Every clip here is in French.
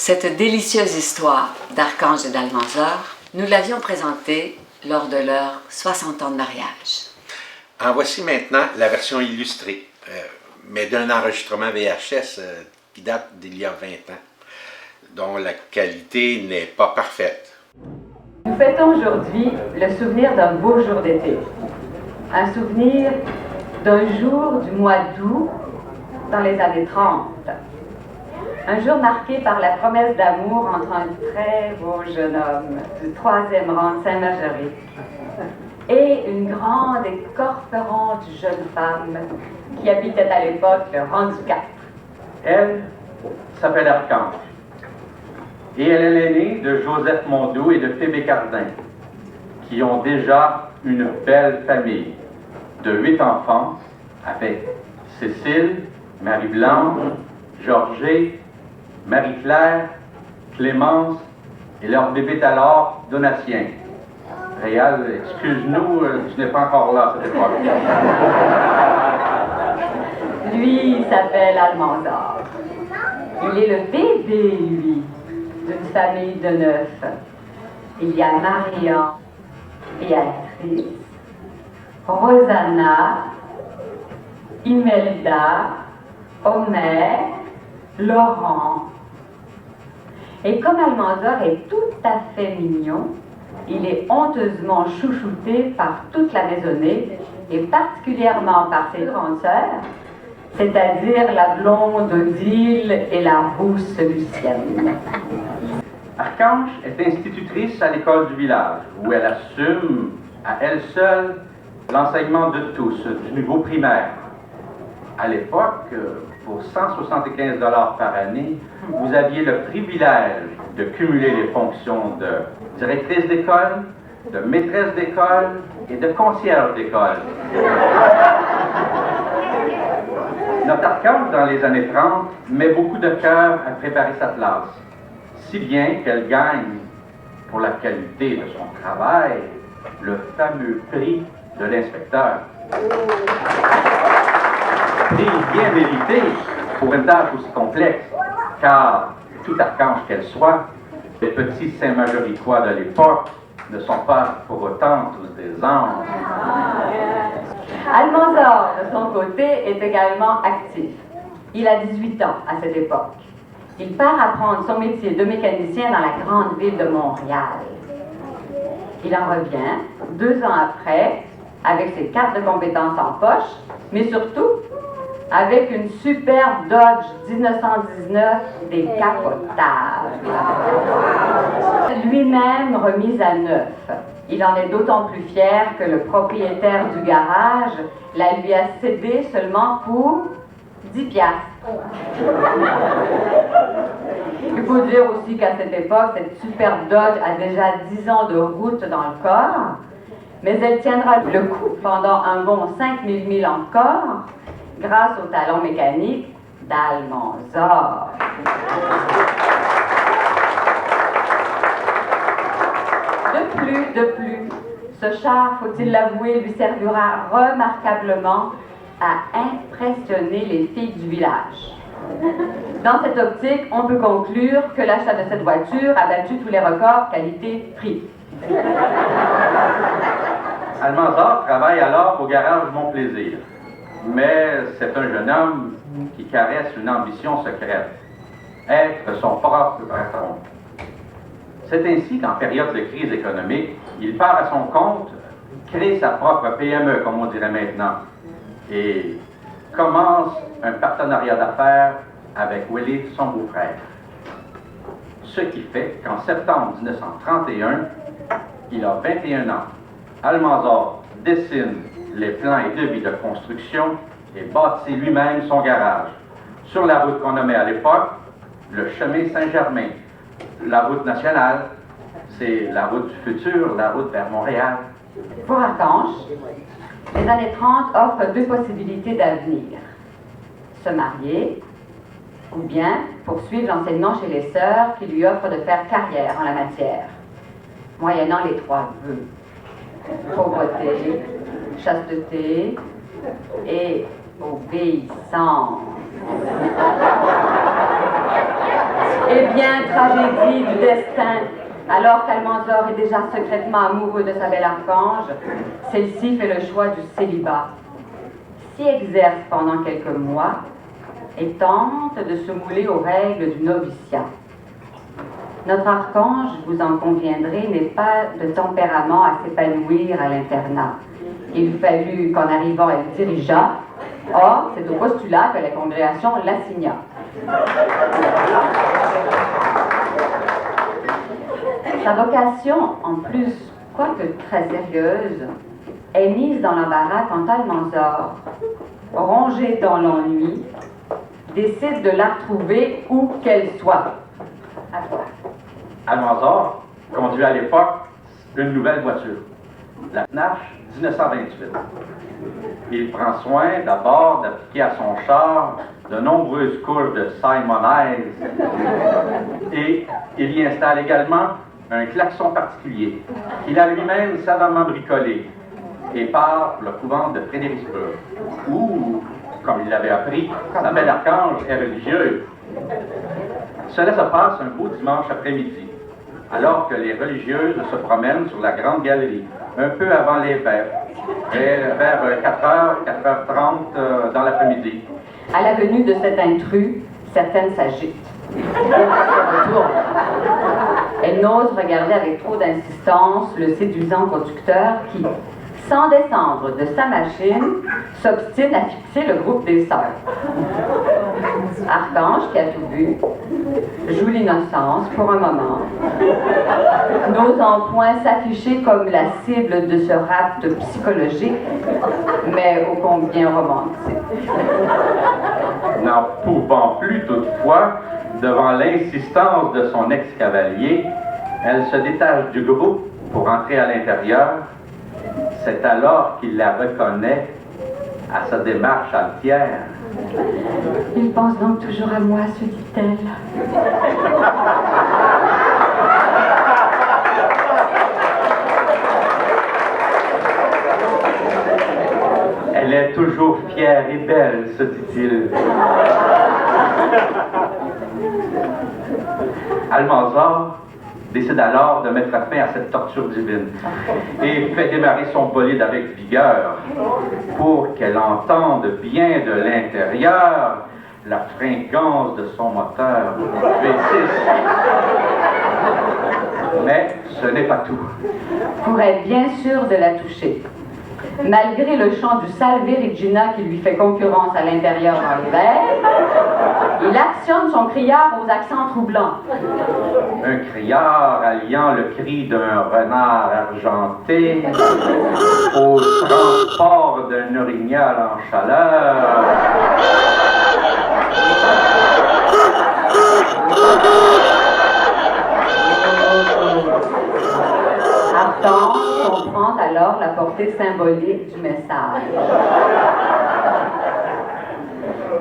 Cette délicieuse histoire d'Archange et d'Almanzor, nous l'avions présentée lors de leur 60 ans de mariage. En voici maintenant la version illustrée, mais d'un enregistrement VHS qui date d'il y a 20 ans, dont la qualité n'est pas parfaite. Nous fêtons aujourd'hui le souvenir d'un beau jour d'été. Un souvenir d'un jour du mois d'août dans les années 30. Un jour marqué par la promesse d'amour entre un très beau jeune homme du 3e rang de Saint-Marguerite et une grande et corpulente jeune femme qui habitait à l'époque le rang du 4. Elle s'appelle Archange et elle est l'aînée de Joseph Mondeau et de Phébé Cardin, qui ont déjà une belle famille de 8 enfants avec Cécile, Marie-Blanche, Georgée, Marie-Claire, Clémence et leur bébé alors, Donatien. Réal, excuse-nous, tu n'es pas encore là à cette époque. Lui, il s'appelle Almanzor. Il est le bébé, lui, d'une famille de 9. Il y a Marian, Béatrice, Rosanna, Imelda, Omer, Laurent. Et comme Almanzor est tout à fait mignon, il est honteusement chouchouté par toute la maisonnée et particulièrement par ses grandes sœurs, c'est-à-dire la blonde Odile et la rousse Lucienne. Archange est institutrice à l'école du village, où elle assume à elle seule l'enseignement de tous, du niveau primaire. À l'époque, pour 175 $ par année, vous aviez le privilège de cumuler les fonctions de directrice d'école, de maîtresse d'école et de concierge d'école. Notre Archange, dans les années 30, met beaucoup de cœur à préparer sa classe, si bien qu'elle gagne, pour la qualité de son travail, le fameux prix de l'inspecteur. Prix bien mérité pour une tâche aussi complexe, car, tout archange qu'elle soit, les petits Saint-Margueritois de l'époque ne sont pas pour autant tous des anges. Almanzor, de son côté, est également actif. Il a 18 ans à cette époque. Il part apprendre son métier de mécanicien dans la grande ville de Montréal. Il en revient 2 ans après, avec ses cartes de compétences en poche, mais surtout avec une superbe Dodge 1919 décapotable. Lui-même remise à neuf. Il en est d'autant plus fier que le propriétaire du garage la lui a cédé seulement pour 10 piastres. Il faut dire aussi qu'à cette époque, cette superbe Dodge a déjà 10 ans de route dans le corps, mais elle tiendra le coup pendant un bon 5000 milles encore, grâce au talent mécanique d'Almanzor. De plus, ce char, faut-il l'avouer, lui servira remarquablement à impressionner les filles du village. Dans cette optique, on peut conclure que l'achat de cette voiture a battu tous les records qualité-prix. Almanzor travaille alors au garage Mon Plaisir, mais c'est un jeune homme qui caresse une ambition secrète, être son propre patron. C'est ainsi qu'en période de crise économique, il part à son compte, crée sa propre PME, comme on dirait maintenant, et commence un partenariat d'affaires avec Willy, son beau-frère. Ce qui fait qu'en septembre 1931, il a 21 ans. Almanzor dessine les plans et devis de construction et bâtit lui-même son garage sur la route qu'on nommait à l'époque le chemin Saint-Germain. La route nationale, c'est la route du futur, la route vers Montréal. Pour Archange, les années 30 offrent 2 possibilités d'avenir. Se marier, ou bien poursuivre l'enseignement chez les sœurs qui lui offrent de faire carrière en la matière, moyennant les 3 vœux. Pauvreté, chasteté et obéissance. Eh bien, tragédie du destin. Alors qu'Almanzor est déjà secrètement amoureux de sa belle archange, celle-ci fait le choix du célibat, s'y exerce pendant quelques mois et tente de se mouler aux règles du noviciat. Notre archange, vous en conviendrez, n'est pas de tempérament à s'épanouir à l'internat. Il fallut qu'en arrivant, elle dirigeât. Or, c'est au postulat que la congrégation l'assigna. Sa vocation, en plus, quoique très sérieuse, est mise dans l'embarras quand Almanzor, rongé dans l'ennui, décide de la retrouver où qu'elle soit. Almanzor conduit à l'époque une nouvelle voiture, la Nash 1928. Il prend soin d'abord d'appliquer à son char de nombreuses couches de Simonize et il y installe également un klaxon particulier qu'il a lui-même savamment bricolé et part pour le couvent de Frédéricsburg, où, comme il l'avait appris, sa belle archange est religieuse. Cela se passe un beau dimanche après-midi, alors que les religieuses se promènent sur la grande galerie, un peu avant les vers 4h, 4h30 dans l'après-midi. À la venue de cet intrus, certaines s'agitent. Elle n'ose regarder avec trop d'insistance le séduisant conducteur qui, sans descendre de sa machine, s'obstine à fixer le groupe des sœurs. Archange, qui a tout vu, joue l'innocence pour un moment, n'osant point s'afficher comme la cible de ce rapt psychologique, mais ô combien romantique. N'en pouvant plus toutefois, devant l'insistance de son ex-cavalier, elle se détache du groupe pour entrer à l'intérieur. C'est alors qu'il la reconnaît à sa démarche altière. Il pense donc toujours à moi, se dit-elle. Elle est toujours fière et belle, se dit-il. Almanzor décide alors de mettre fin à cette torture divine et fait démarrer son bolide avec vigueur pour qu'elle entende bien de l'intérieur la fringance de son moteur V6. Mais ce n'est pas tout. Pour être bien sûr de la toucher, malgré le chant du Salve Regina qui lui fait concurrence à l'intérieur dans les vers, il actionne son criard aux accents troublants. Un criard alliant le cri d'un renard argenté au transport d'un orignal en chaleur. Archange comprend alors la portée symbolique du message.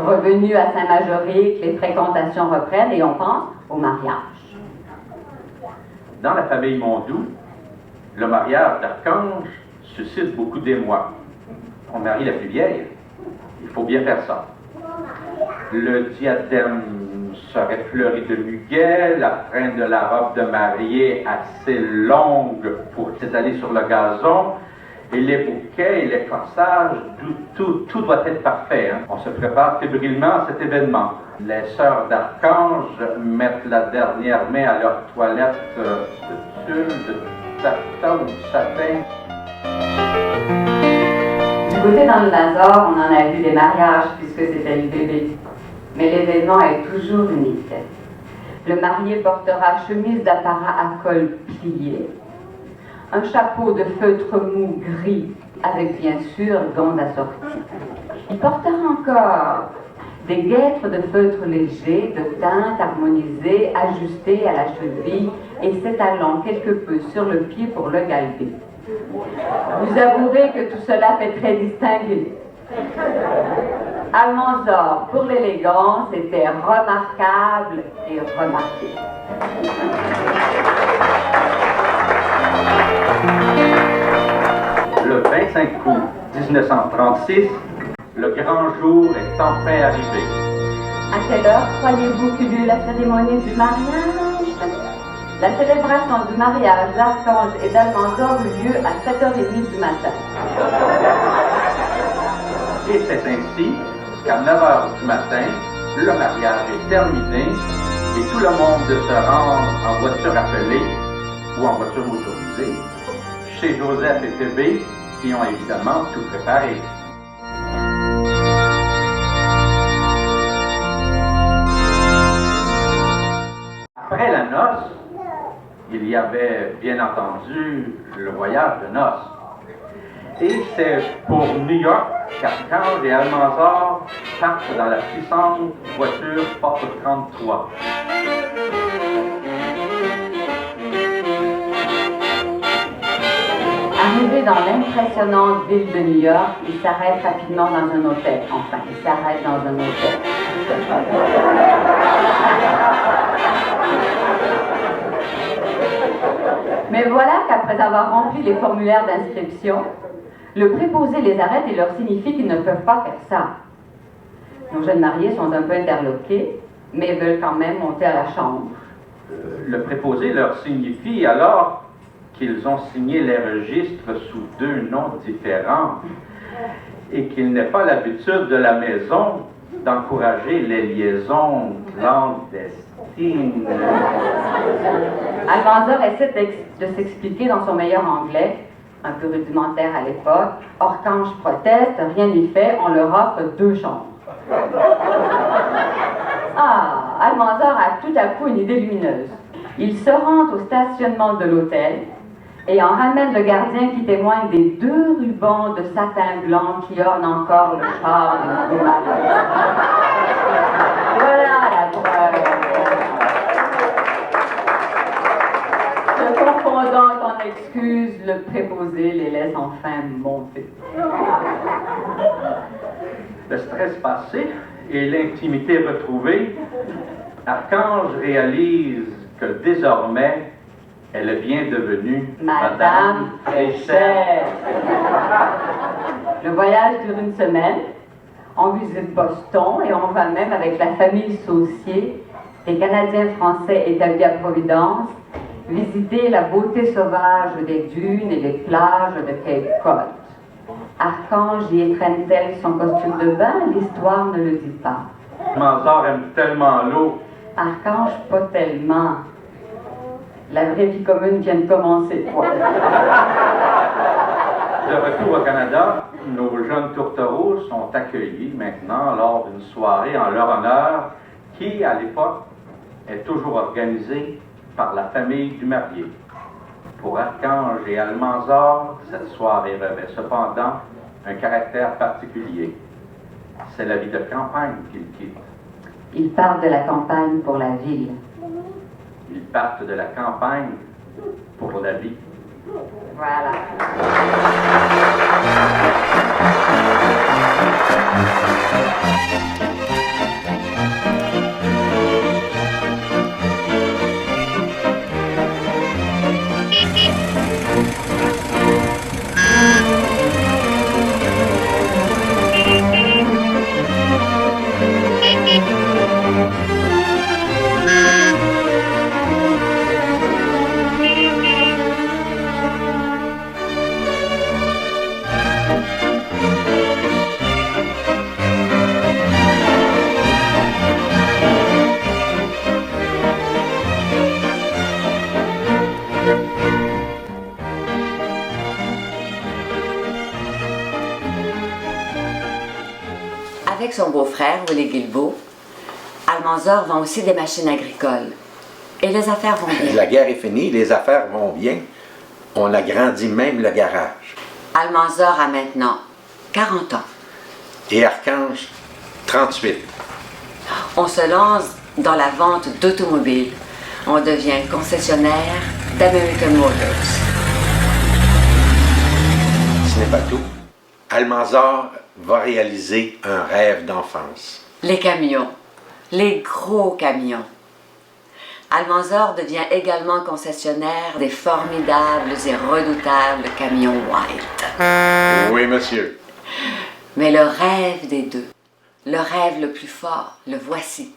Revenu à Saint-Majorique, les fréquentations reprennent et on pense au mariage. Dans la famille Mondoux, le mariage d'Archange suscite beaucoup d'émoi. On marie la plus vieille, il faut bien faire ça. Le diadème serait fleuri de muguet, la freine de la robe de mariée assez longue pour s'étaler sur le gazon, et les bouquets et les corsages, tout doit être parfait. Hein. On se prépare fébrilement à cet événement. Les sœurs d'Archange mettent la dernière main à leur toilette de tulle, de taffetas ou de satin. Du côté dans le Lazare, on en a vu des mariages puisque c'était le bébé. Mais l'événement est toujours unique. Le marié portera chemise d'apparat à col plié, un chapeau de feutre mou gris avec bien sûr gants assortis. Il portera encore des guêtres de feutre léger, de teinte harmonisée, ajustées à la cheville et s'étalant quelque peu sur le pied pour le galber. Vous avouerez que tout cela fait très distingué. Almanzor, pour l'élégance, était remarquable et remarqué. Le 25 août 1936, le grand jour est enfin arrivé. À quelle heure croyez-vous qu'eut lieu la cérémonie du mariage? La célébration du mariage d'Archange et d'Almanzor eut lieu à 7h30 du matin. Et c'est ainsi qu'à 9 heures du matin, le mariage est terminé et tout le monde se rend en voiture appelée ou en voiture motorisée chez Joseph et Thébé qui ont évidemment tout préparé. Après la noce, il y avait bien entendu le voyage de noces. Et c'est pour New York qu'Archange et Almanzor partent dans la puissante voiture Ford 33. Arrivé dans l'impressionnante ville de New York, il s'arrête rapidement dans un hôtel. Enfin, il s'arrête dans un hôtel. Mais voilà qu'après avoir rempli les formulaires d'inscription, le préposé les arrête et leur signifie qu'ils ne peuvent pas faire ça. Nos jeunes mariés sont un peu interloqués, mais veulent quand même monter à la chambre. Le préposé leur signifie alors qu'ils ont signé les registres sous 2 noms différents et qu'il n'est pas l'habitude de la maison d'encourager les liaisons clandestines. Almanzor essaie de s'expliquer dans son meilleur anglais, un peu rudimentaire à l'époque. Archange proteste, rien n'y fait, on leur offre 2 chambres. Ah, Almanzor a tout à coup une idée lumineuse. Il se rend au stationnement de l'hôtel et en ramène le gardien qui témoigne des 2 rubans de satin blanc qui ornent encore le char du nouveau mari. Voilà la preuve. Se confondant en excuses, le préposé les laisse enfin monter. Le stress passé et l'intimité retrouvée, Archange réalise que désormais, elle est bien devenue Madame Fréchette. Le voyage dure 1 semaine. On visite Boston et on va même avec la famille Saucier, des Canadiens français établis à Providence, visiter la beauté sauvage des dunes et les plages de Cape Cod. Archange y étreint-elle son costume de bain? L'histoire ne le dit pas. Almanzor aime tellement l'eau. Archange, pas tellement. La vraie vie commune vient de commencer, quoi. De retour au Canada, nos jeunes tourtereaux sont accueillis maintenant lors d'une soirée en leur honneur qui, à l'époque, est toujours organisée par la famille du marié. Pour Archange et Almanzor, cette soirée revêt cependant un caractère particulier. C'est la vie de campagne qu'ils quittent. Ils partent de la campagne pour la ville. Ils partent de la campagne pour la vie. Voilà. Avec son beau-frère, Willie Guilbeault, Almanzor vend aussi des machines agricoles. Et les affaires vont bien. La guerre est finie, les affaires vont bien. On agrandit même le garage. Almanzor a maintenant 40 ans. Et Archange, 38. On se lance dans la vente d'automobiles. On devient concessionnaire d'American Motors. Ce n'est pas tout. Almanzor va réaliser un rêve d'enfance. Les camions. Les gros camions. Almanzor devient également concessionnaire des formidables et redoutables camions White. Oui, monsieur. Mais le rêve des deux, Le rêve le plus fort, le voici.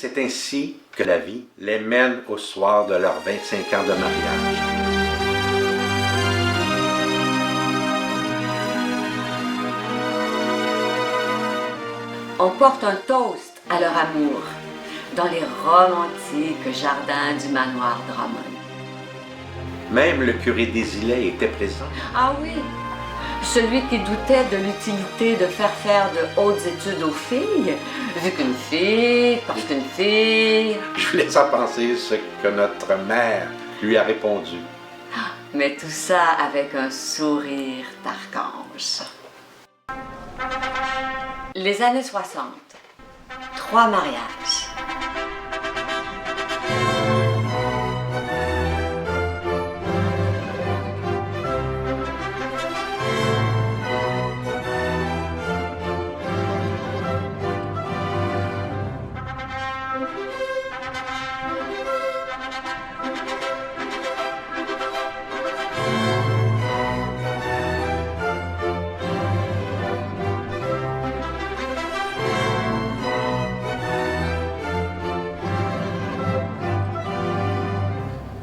C'est ainsi que la vie les mène au soir de leurs 25 ans de mariage. On porte un toast à leur amour dans les romantiques jardins du manoir Drummond. Même le curé Désilet était présent. Ah oui, celui qui doutait de l'utilité de faire de hautes études aux filles, vu qu'une fille, parce qu'une fille... Je vous laisse en penser ce que notre mère lui a répondu. Mais tout ça avec un sourire d'archange. Les années 60, 3 mariages.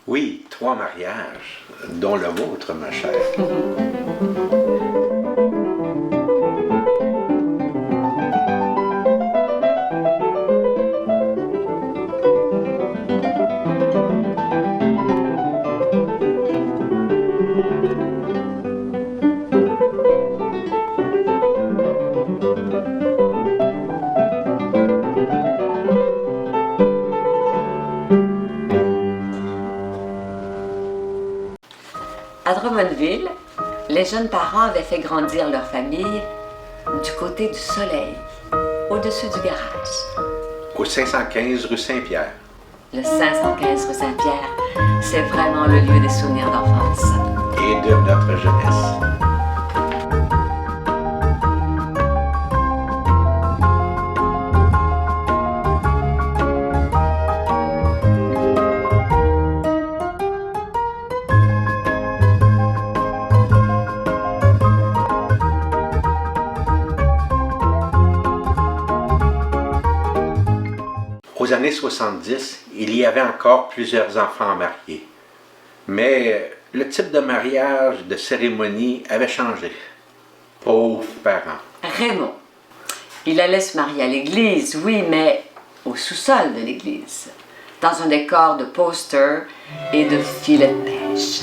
Oui, 3 mariages, dont le vôtre, ma chère. À Drummondville, les jeunes parents avaient fait grandir leur famille du côté du soleil, au-dessus du garage. Au 515 rue Saint-Pierre. Le 515 rue Saint-Pierre, c'est vraiment le lieu des souvenirs d'enfance. Et de notre jeunesse. Aux années 70, il y avait encore plusieurs enfants mariés. Mais le type de mariage, de cérémonie avait changé. Pauvres parents. Raymond, il allait se marier à l'église, oui, mais au sous-sol de l'église. dans un décor de posters et de filets de pêche.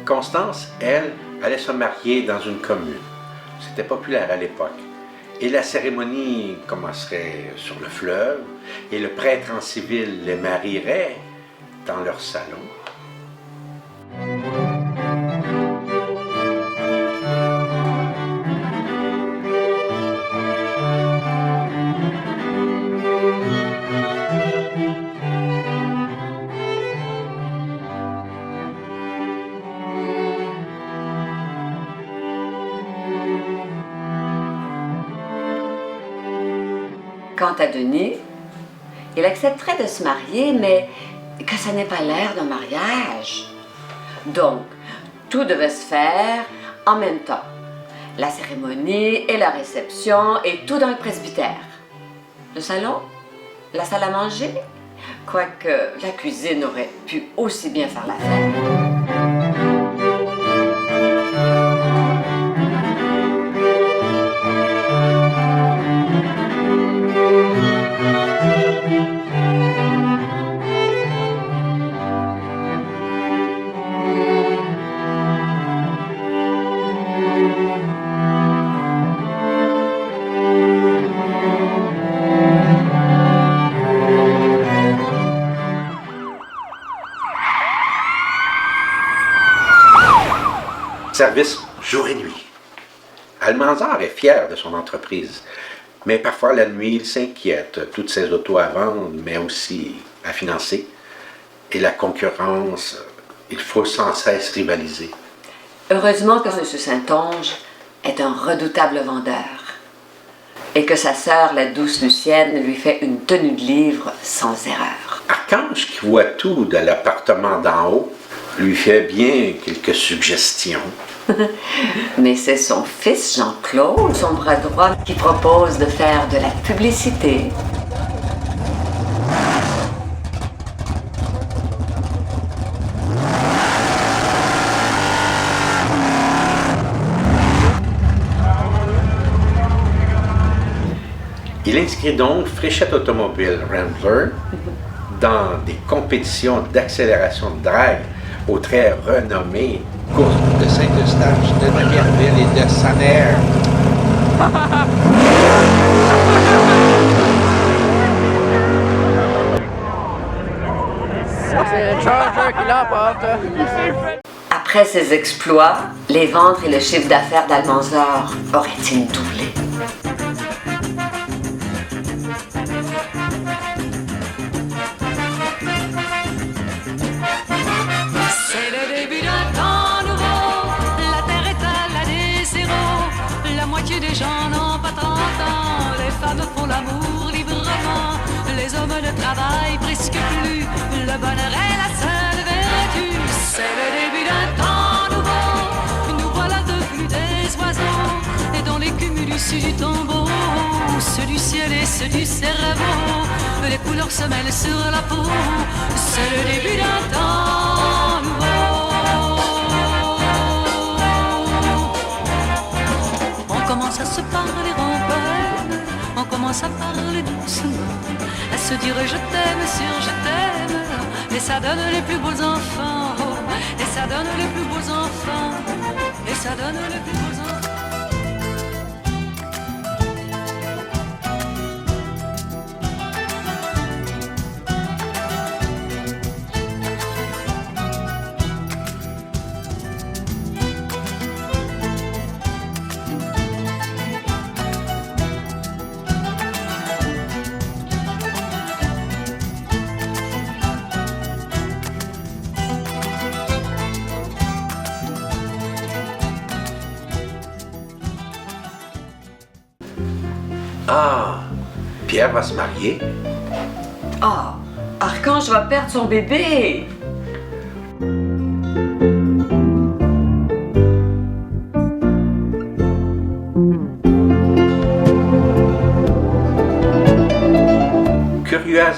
Constance, elle, allait se marier dans une commune. C'était populaire à l'époque. Et la cérémonie commencerait sur le fleuve et le prêtre en civil les marierait dans leur salon. Quant à Denis, il accepterait de se marier, mais que ça n'ait pas l'air d'un mariage. Donc, tout devait se faire en même temps. La cérémonie et la réception et tout dans le presbytère. Le salon, la salle à manger, quoique la cuisine aurait pu aussi bien faire l'affaire. Service jour et nuit. Almanzor est fier de son entreprise, mais parfois la nuit, il s'inquiète. Toutes ses autos à vendre, mais aussi à financer. Et la concurrence, il faut sans cesse rivaliser. Heureusement que M. Saint-Onge est un redoutable vendeur et que sa sœur, la douce Lucienne, lui fait une tenue de livre sans erreur. Archange, qui voit tout de l'appartement d'en haut, lui fait bien quelques suggestions. Mais c'est son fils Jean-Claude, son bras droit, qui propose de faire de la publicité. Il inscrit donc Fréchette Automobile Rambler dans des compétitions d'accélération de drague aux très renommées courses de Saint-Eustache, de Naguerville et de Saner. C'est le Charger qui l'emporte. Après ses exploits, les ventes et le chiffre d'affaires d'Almanzor auraient-ils doublé? C'est le début d'un temps nouveau, la terre est à l'année zéro, la moitié des gens n'ont pas 30 ans, les femmes font l'amour librement, les hommes ne travaillent presque plus, le bonheur est la seule vertu. C'est le début d'un temps nouveau, nous voilà devenus des oiseaux, et dans les cumulus du tombeau, ceux du ciel et ceux du cerveau, les couleurs se mêlent sur la peau, c'est le début d'un temps nouveau. On commence à se parler en poème, on commence à parler doucement, à se dire je t'aime sur je t'aime, et ça donne les plus beaux enfants, et ça donne les plus beaux enfants, et ça donne les plus beaux enfants. Ah, Pierre va se marier. Ah, Archange va perdre son bébé!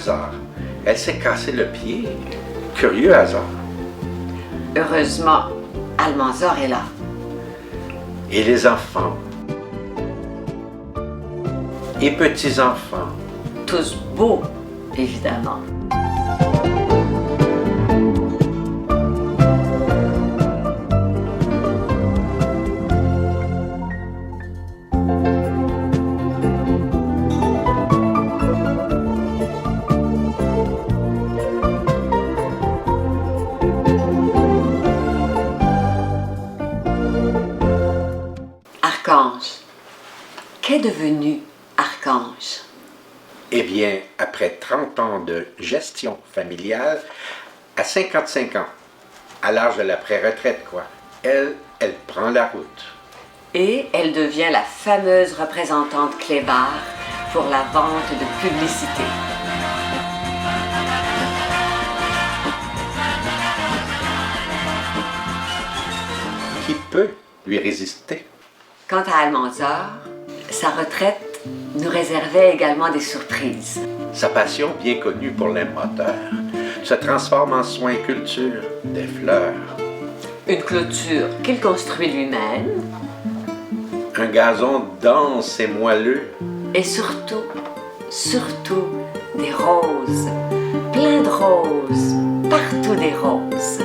hasard, elle s'est cassé le pied. Curieux hasard. Heureusement, Almanzor est là. Et les enfants. Et petits-enfants. Tous beaux, évidemment. Archange. Qu'est devenu Archange? Eh bien, après 30 ans de gestion familiale, à 55 ans, à l'âge de la pré-retraite, quoi, elle prend la route. Et elle devient la fameuse représentante Clébar pour la vente de publicité. Qui peut lui résister? Quant à Almanzor, sa retraite nous réservait également des surprises. Sa passion, bien connue pour les moteurs, se transforme en soin et culture des fleurs. Une clôture qu'il construit lui-même. Un gazon dense et moelleux. Et surtout, des roses. Plein de roses. Partout des roses.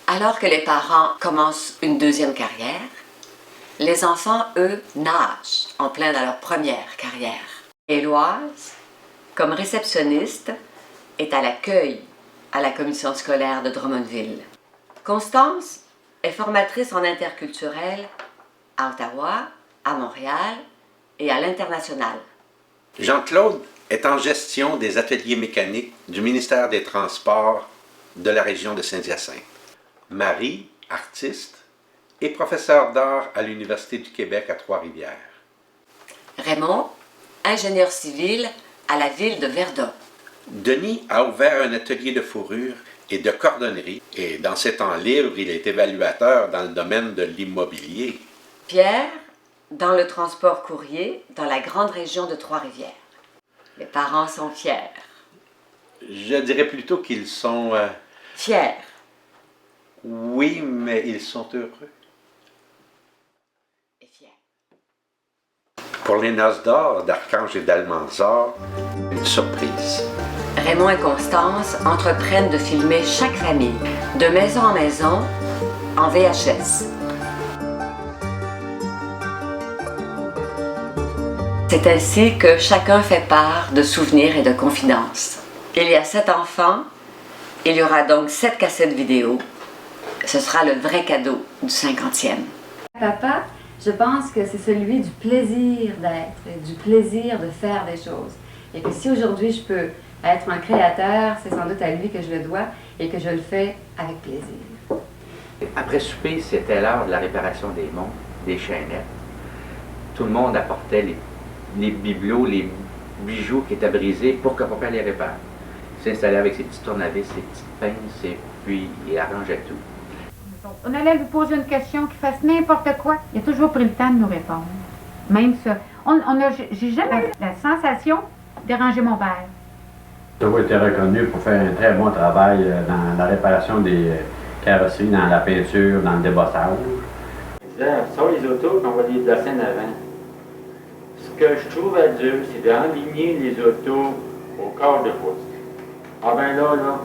Alors que les parents commencent une deuxième carrière, les enfants, eux, nagent en plein dans leur première carrière. Éloise, comme réceptionniste, est à l'accueil à la commission scolaire de Drummondville. Constance est formatrice en interculturel à Ottawa, à Montréal et à l'international. Jean-Claude est en gestion des ateliers mécaniques du ministère des Transports de la région de Saint-Hyacinthe. Marie, artiste, et professeur d'art à l'Université du Québec à Trois-Rivières. Raymond, ingénieur civil à la ville de Verdun. Denis a ouvert un atelier de fourrure et de cordonnerie, et dans ses temps libres, il est évaluateur dans le domaine de l'immobilier. Pierre, dans le transport courrier dans la grande région de Trois-Rivières. Les parents sont fiers. Je dirais plutôt qu'ils sont... Fiers. Oui, mais ils sont heureux. Et fiers. Pour les noces d'or d'Archange et d'Almanzor, une surprise. Raymond et Constance entreprennent de filmer chaque famille, de maison en maison, en VHS. C'est ainsi que chacun fait part de souvenirs et de confidences. Il y a 7 enfants, il y aura donc 7 cassettes vidéo. Ce sera le vrai cadeau du 50e. Papa, je pense que c'est celui du plaisir d'être, du plaisir de faire des choses. Et que si aujourd'hui je peux être un créateur, c'est sans doute à lui que je le dois et que je le fais avec plaisir. Après souper, c'était l'heure de la réparation des montres, des chaînettes. Tout le monde apportait les bibelots, les bijoux qui étaient brisés pour que papa les répare. Il s'installait avec ses petits tournevis, ses petites pinces, et puis il arrangeait tout. On allait lui poser une question qui fasse n'importe quoi. Il a toujours pris le temps de nous répondre. Même ça. J'ai jamais eu la sensation de déranger mon père. Il a été reconnu pour faire un très bon travail dans la réparation des carrosseries, dans la peinture, dans le débossage. Ça, les autos, on va les placer en avant. Ce que je trouve dur, c'est d'aligner les autos au quart de pouce. Ah ben là,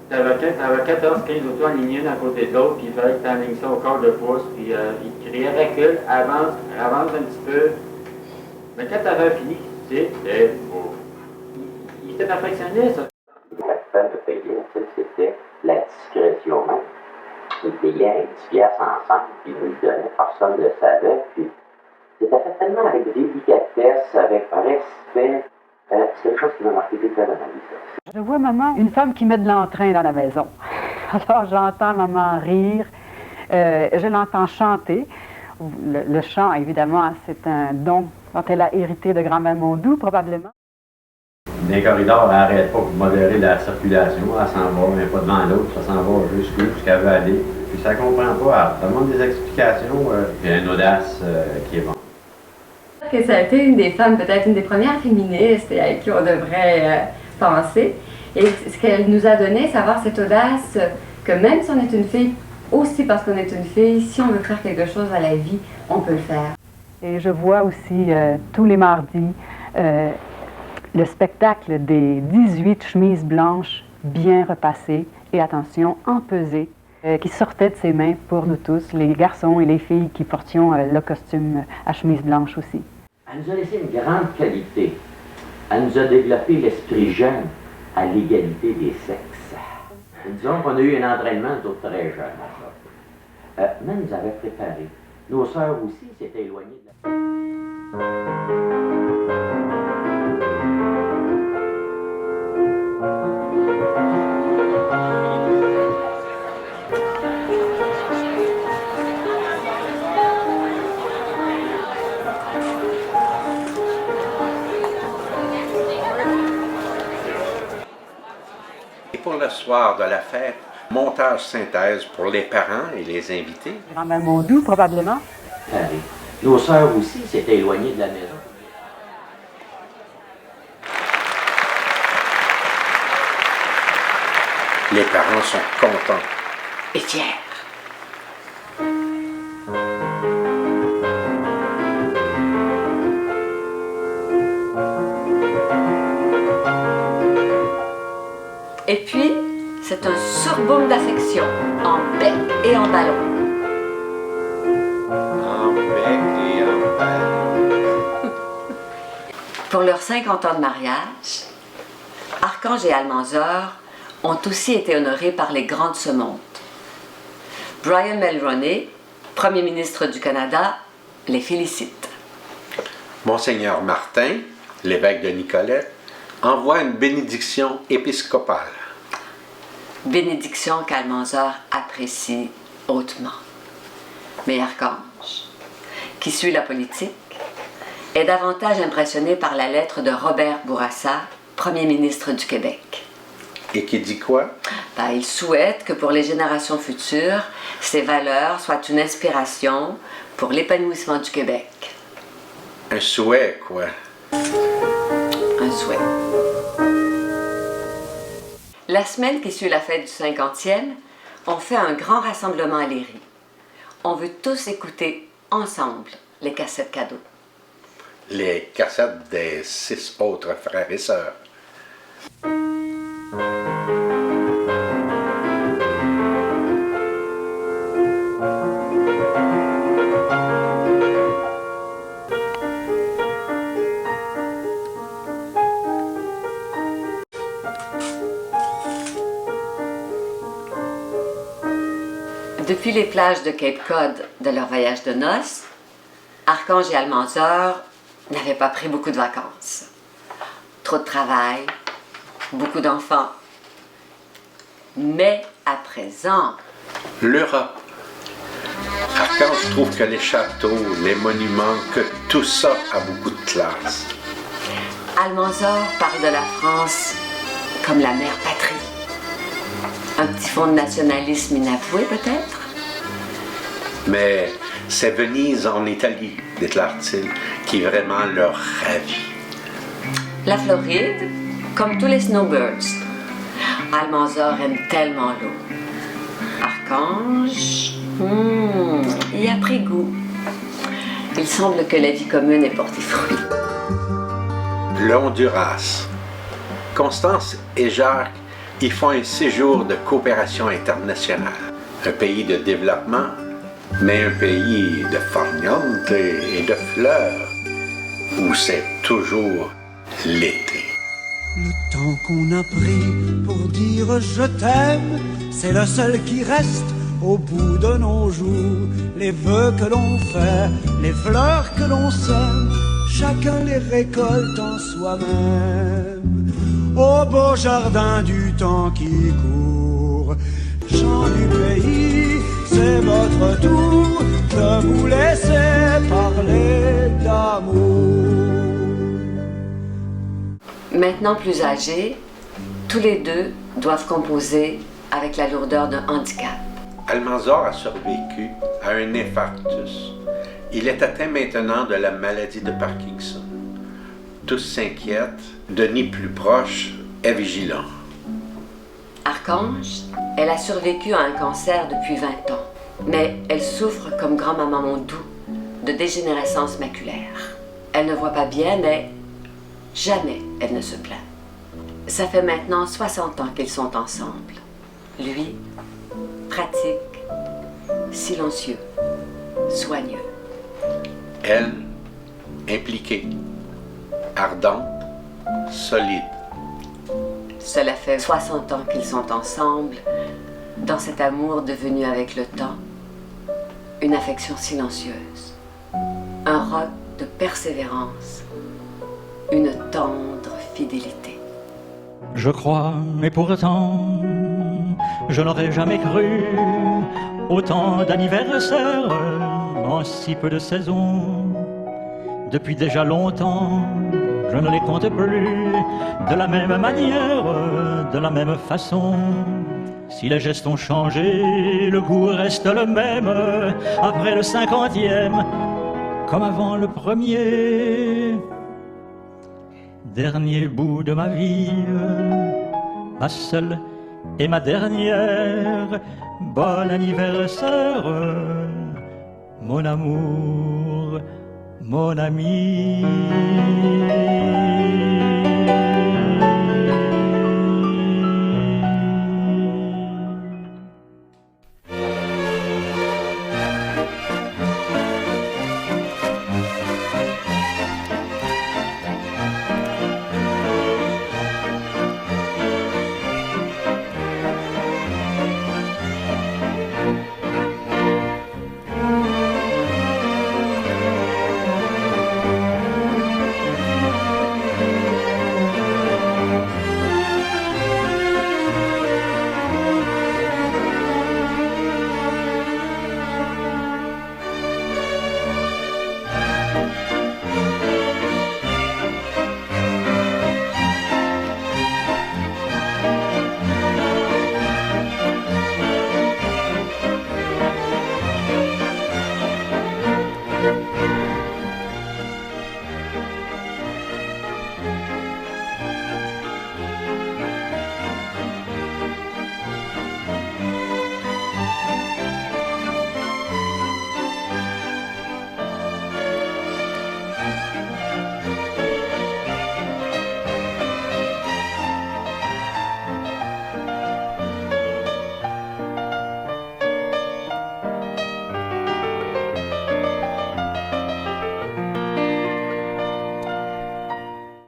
t'avais 14-15 autos alignées d'un côté de l'autre, puis il fallait que tu alignes ça au quart de pouce, puis il criait recule, avance un petit peu. Mais quand t'avais fini, c'était beau. Il était perfectionniste, ça. La peine de payer, c'était la discrétion. Ils payaient un petit piastre ensemble, puis ils nous le donnaient, personne ne le savait, puis c'était fait tellement avec délicatesse, avec respect. C'est quelque chose qui m'a marqué toute la vie, ça. Je vois maman, une femme qui met de l'entrain dans la maison. Alors j'entends maman rire, je l'entends chanter. Le chant, évidemment, c'est un don dont elle a hérité de grand-mère Mondou, probablement. Dans les corridors, elle n'arrête pas pour modérer la circulation. Elle s'en va, mais pas devant l'autre, ça s'en va jusqu'à où elle veut aller. puis ça comprend pas. Elle demande des explications, puis une audace qui est bonne. Que ça a été une des femmes, peut-être une des premières féministes et avec qui on devrait penser. Et ce qu'elle nous a donné, c'est avoir cette audace que même si on est une fille, aussi parce qu'on est une fille, si on veut faire quelque chose à la vie, on peut le faire. Et je vois aussi tous les mardis le spectacle des 18 chemises blanches bien repassées et, attention, empesées, qui sortaient de ses mains pour nous tous, les garçons et les filles qui portions le costume à chemise blanche aussi. Elle nous a laissé une grande qualité. Elle nous a développé l'esprit jeune à l'égalité des sexes. Disons qu'on a eu un entraînement d'autres très jeunes. Mais nous avait préparé. Nos sœurs aussi s'étaient éloignées de la... Pour le soir de la fête, montage synthèse pour les parents et les invités. Grand-mère Mondou, probablement. Paris. Nos sœurs aussi s'étaient éloignées de la maison. Les parents sont contents. Et fiers. Et puis, c'est un surboom d'affection, en bec et en ballon. En bec et en ballon. Pour leurs 50 ans de mariage, Archange et Almanzor ont aussi été honorés par les grands de ce monde. Brian Mulroney, Premier ministre du Canada, les félicite. Monseigneur Martin, l'évêque de Nicolette, envoie une bénédiction épiscopale. Bénédiction qu'Almanzor apprécie hautement. Mais Archange, qui suit la politique, est davantage impressionné par la lettre de Robert Bourassa, Premier ministre du Québec. Et qui dit quoi? Il souhaite que pour les générations futures, ces valeurs soient une inspiration pour l'épanouissement du Québec. Un souhait, quoi. Un souhait. La semaine qui suit la fête du 50e, on fait un grand rassemblement à Léry. On veut tous écouter ensemble les cassettes cadeaux. Les cassettes des 6 autres frères et sœurs. Depuis les plages de Cape Cod de leur voyage de noces, Archange et Almanzor n'avaient pas pris beaucoup de vacances. Trop de travail, beaucoup d'enfants. Mais à présent... L'Europe. Archange trouve que les châteaux, les monuments, que tout ça a beaucoup de classe. Almanzor parle de la France comme la mère patrie. Un petit fond de nationalisme inavoué, peut-être? Mais c'est Venise en Italie, déclare-t-il, qui vraiment leur ravit. La Floride, comme tous les snowbirds. Almanzor aime tellement l'eau. Archange, y a pris goût. Il semble que la vie commune ait porté fruit. Le Honduras. Constance et Jacques y font un séjour de coopération internationale. Un pays de développement, mais un pays de farniente et de fleurs, où c'est toujours l'été. Le temps qu'on a pris pour dire je t'aime, c'est le seul qui reste au bout de nos jours. Les vœux que l'on fait, les fleurs que l'on sème, chacun les récolte en soi-même. Au beau jardin du temps qui court, chant du pays, c'est votre tour de vous laisser parler d'amour. Maintenant plus âgés, tous les deux doivent composer avec la lourdeur d'un handicap. Almanzor a survécu à un infarctus. Il est atteint maintenant de la maladie de Parkinson. Tous s'inquiètent. Denis, plus proche, est vigilant. Archange, elle a survécu à un cancer depuis 20 ans, mais elle souffre, comme grand-maman Mondou, de dégénérescence maculaire. Elle ne voit pas bien, mais jamais elle ne se plaint. Ça fait maintenant 60 ans qu'ils sont ensemble. Lui, pratique, silencieux, soigneux. Elle, impliquée, ardente, solide. Cela fait 60 ans qu'ils sont ensemble, dans cet amour devenu avec le temps une affection silencieuse, un roc de persévérance, une tendre fidélité. Je crois, mais pourtant, je n'aurais jamais cru autant d'anniversaires en si peu de saisons. Depuis déjà longtemps, je ne les compte plus de la même manière, de la même façon. Si les gestes ont changé, le goût reste le même. Après le 50e, comme avant le premier. Dernier bout de ma vie, ma seule et ma dernière. Bon anniversaire, mon amour, mon ami.